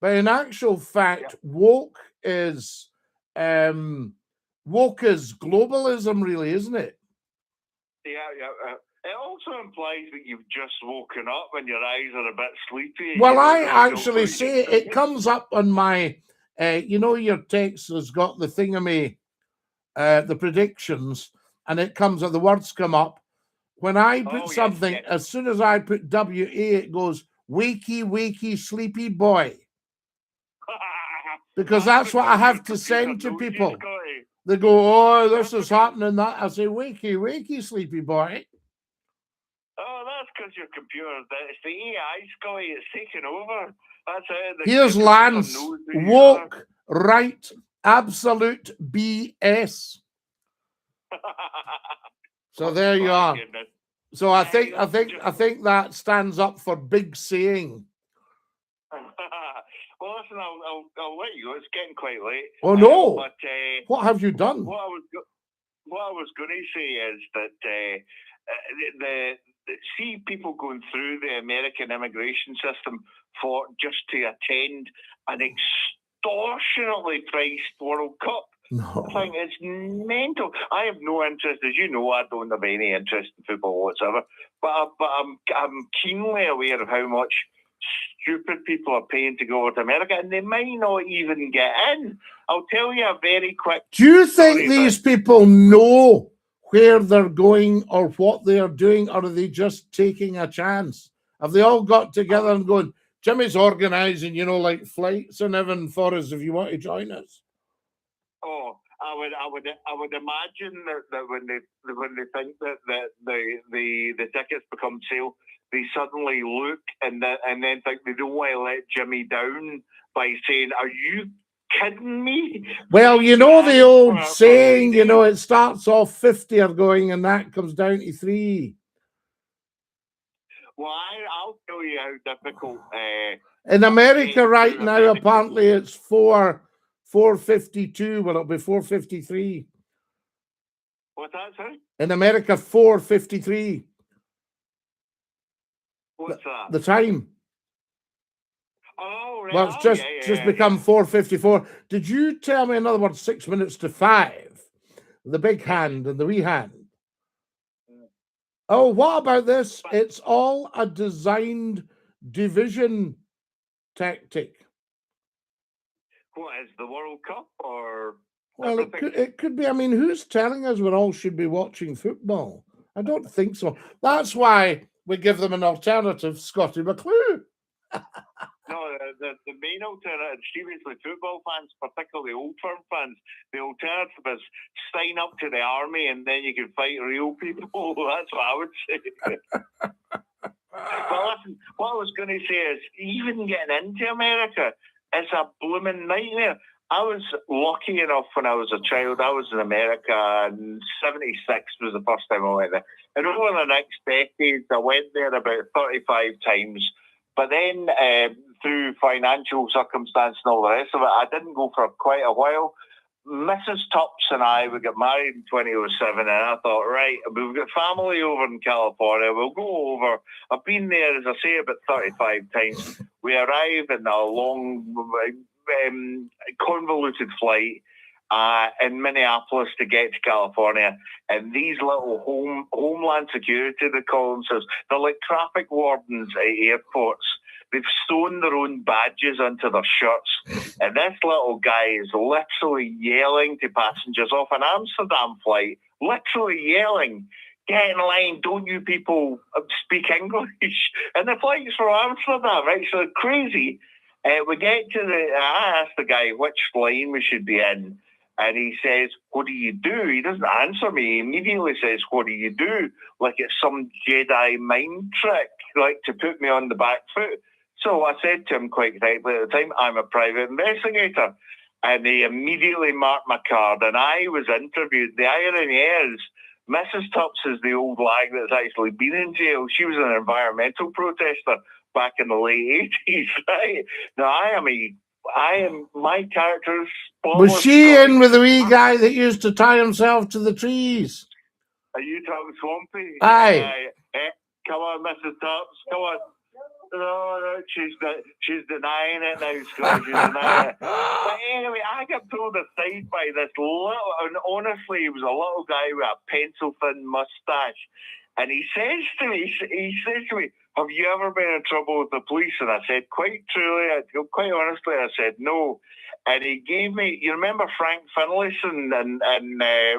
But in actual fact, woke is globalism, really, isn't it? Yeah. It also implies that you've just woken up and your eyes are a bit sleepy. Well, I actually say it comes up on my, you know, your text has got the thingamy, the predictions, and it comes up, the words come up. When I put something, as soon as I put WA, it goes, wakey, wakey, sleepy boy. Because that's what I have to send to people. They go, oh, this is happening, that. I say, wakey, wakey, sleepy boy. Oh, that's because your computer, it's the AI, Scotty, it's taken over. That's it. Here's Lance, woke, right, absolute BS. So there you are. Goodness. So I think that stands up for big saying. Well, listen, I'll let you go. It's getting quite late. Oh no! But what have you done? What I was going to say is that see people going through the American immigration system for just to attend an extortionately priced World Cup. No. I think it's mental. I have no interest, as you know. I don't have any interest in football whatsoever. But I'm keenly aware of how much stupid people are paying to go over to America, and they might not even get in. I'll tell you a very quick. Do you think these people know where they're going or what they are doing, or are they just taking a chance? Have they all got together and going, Jimmy's organising, you know, like flights and everything for us if you want to join us? Oh, I would imagine that when they think that the tickets become sale, they suddenly look and then think they don't want to let Jimmy down by saying, "Are you kidding me?" Well, you know the old saying, you know, it starts off 50 are going and that comes down to 3. Well, I'll tell you how difficult. In America right now, apparently it's 452. Well, it'll be 453. What's that, sir? In America, 453. What's that? The time. Oh, right. Well, it's just become 4:54. Did you tell me, in other words, 6 minutes to 5? The big hand and the wee hand. Oh, what about this? It's all a designed division tactic. What is the World Cup or? Well, it could be. I mean, who's telling us we all should be watching football? I don't think so. That's why we give them an alternative, Scottie McClue. No, the main alternative, seriously, football fans, particularly Old Firm fans, the alternative is sign up to the army and then you can fight real people. That's what I would say. But listen, what I was going to say is, even getting into America is a blooming nightmare. I was lucky enough when I was a child. I was in America, and 76 was the first time I went there. And over the next decade, I went there about 35 times. But then, through financial circumstance and all the rest of it, I didn't go for quite a while. Mrs. Tupps and I, we got married in 2007, and I thought, right, we've got family over in California. We'll go over. I've been there, as I say, about 35 times. We arrive in a long, convoluted flight in Minneapolis to get to California, and these little homeland security, they call themselves, they're like traffic wardens at airports. They've sewn their own badges onto their shirts, and this little guy is literally yelling to passengers off an Amsterdam flight, literally yelling, "Get in line, don't you people speak English?" And the flight's from Amsterdam, right? So crazy. We get to I asked the guy which line we should be in, and he says, "What do you do?" He doesn't answer me. He immediately says, "What do you do?" Like it's some Jedi mind trick, like to put me on the back foot. So I said to him quite rightly at the time, "I'm a private investigator." And he immediately marked my card, and I was interviewed. The irony is, Mrs. Tupps is the old lag that's actually been in jail. She was an environmental protester back in the late 80s, right? Now, I am a my character's. Was she in with the wee guy that used to tie himself to the trees? Are you talking Swampy? Aye. Come on, Mrs. Tops. Come on. No, she's denying it now, Scott. She's denying it. But anyway, I got pulled aside by this little, and honestly, he was a little guy with a pencil-thin mustache. And he says to me, have you ever been in trouble with the police? And I said, quite honestly, I said, no. And he gave me, you remember Frank Finlayson and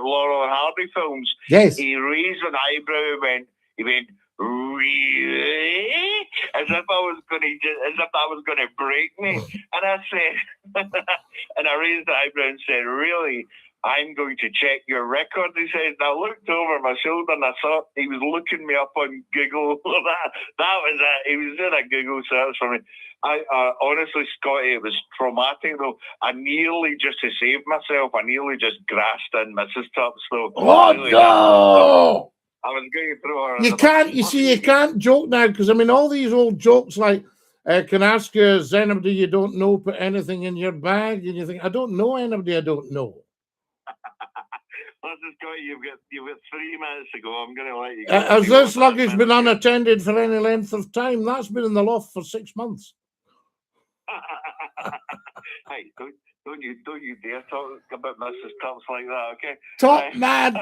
Laurel and Hardy films? Yes. He raised an eyebrow and he went, really? As if that was going to break me. And I said, and I raised the eyebrow and said, really? I'm going to check your record, he said. And I looked over my shoulder and I thought he was looking me up on Google. that was it. He was doing a Google search for me. Honestly, Scottie, it was traumatic though. I nearly, just to save myself, just grasped in Mrs. Tubbs though. Oh, no! I was going through her. You can't joke now, because I mean, all these old jokes like, can I ask you, is anybody you don't know put anything in your bag? And you think, I don't know anybody I don't know. Listen, Scottie, you've got 3 minutes to go. I'm going to let you go. Has this luggage been unattended for any length of time? That's been in the loft for 6 months. Hey, don't you dare talk about Mrs. Tubbs like that, okay? Top man.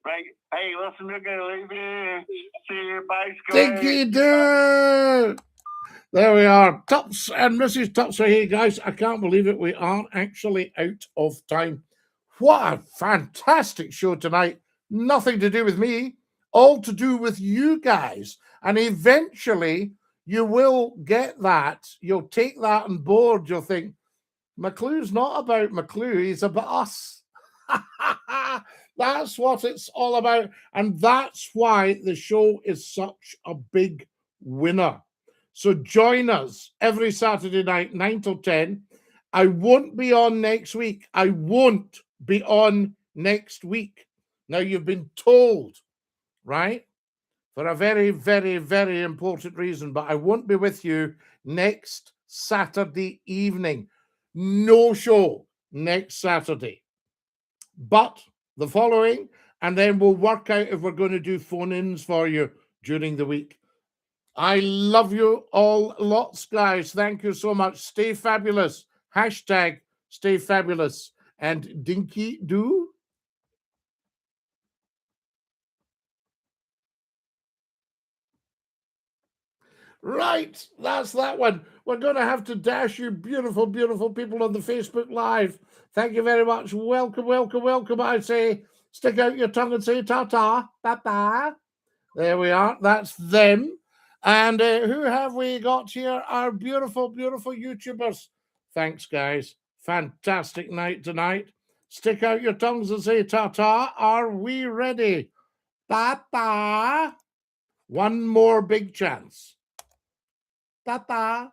Right. Hey, listen, we're going to leave you. See you. Bye, Scottie. Dinky-Doo. There we are. Tubbs and Mrs. Tubbs are here, guys. I can't believe it. We are actually out of time. What a fantastic show tonight. Nothing to do with me, all to do with you guys. And eventually you will get that. You'll take that on board. You'll think, McClue's not about McClue. He's about us. That's what it's all about. And that's why the show is such a big winner. So join us every Saturday night, 9 till 10. I won't be on next week. I won't be on next week. Now, you've been told, right? For a very, very, very important reason, but I won't be with you next Saturday evening. No show next Saturday. But the following, and then we'll work out if we're going to do phone-ins for you during the week. I love you all lots, guys. Thank you so much. Stay fabulous. Hashtag stay fabulous. And Dinky-Doo. Right, that's that one. We're going to have to dash you beautiful, beautiful people on the Facebook Live. Thank you very much. Welcome, welcome, welcome. I say, stick out your tongue and say ta-ta, bye-bye. There we are. That's them. And who have we got here? Our beautiful, beautiful YouTubers. Thanks, guys. Fantastic night tonight. Stick out your tongues and say ta-ta. Are we ready? Bye-bye. One more big chance. Ta-ta.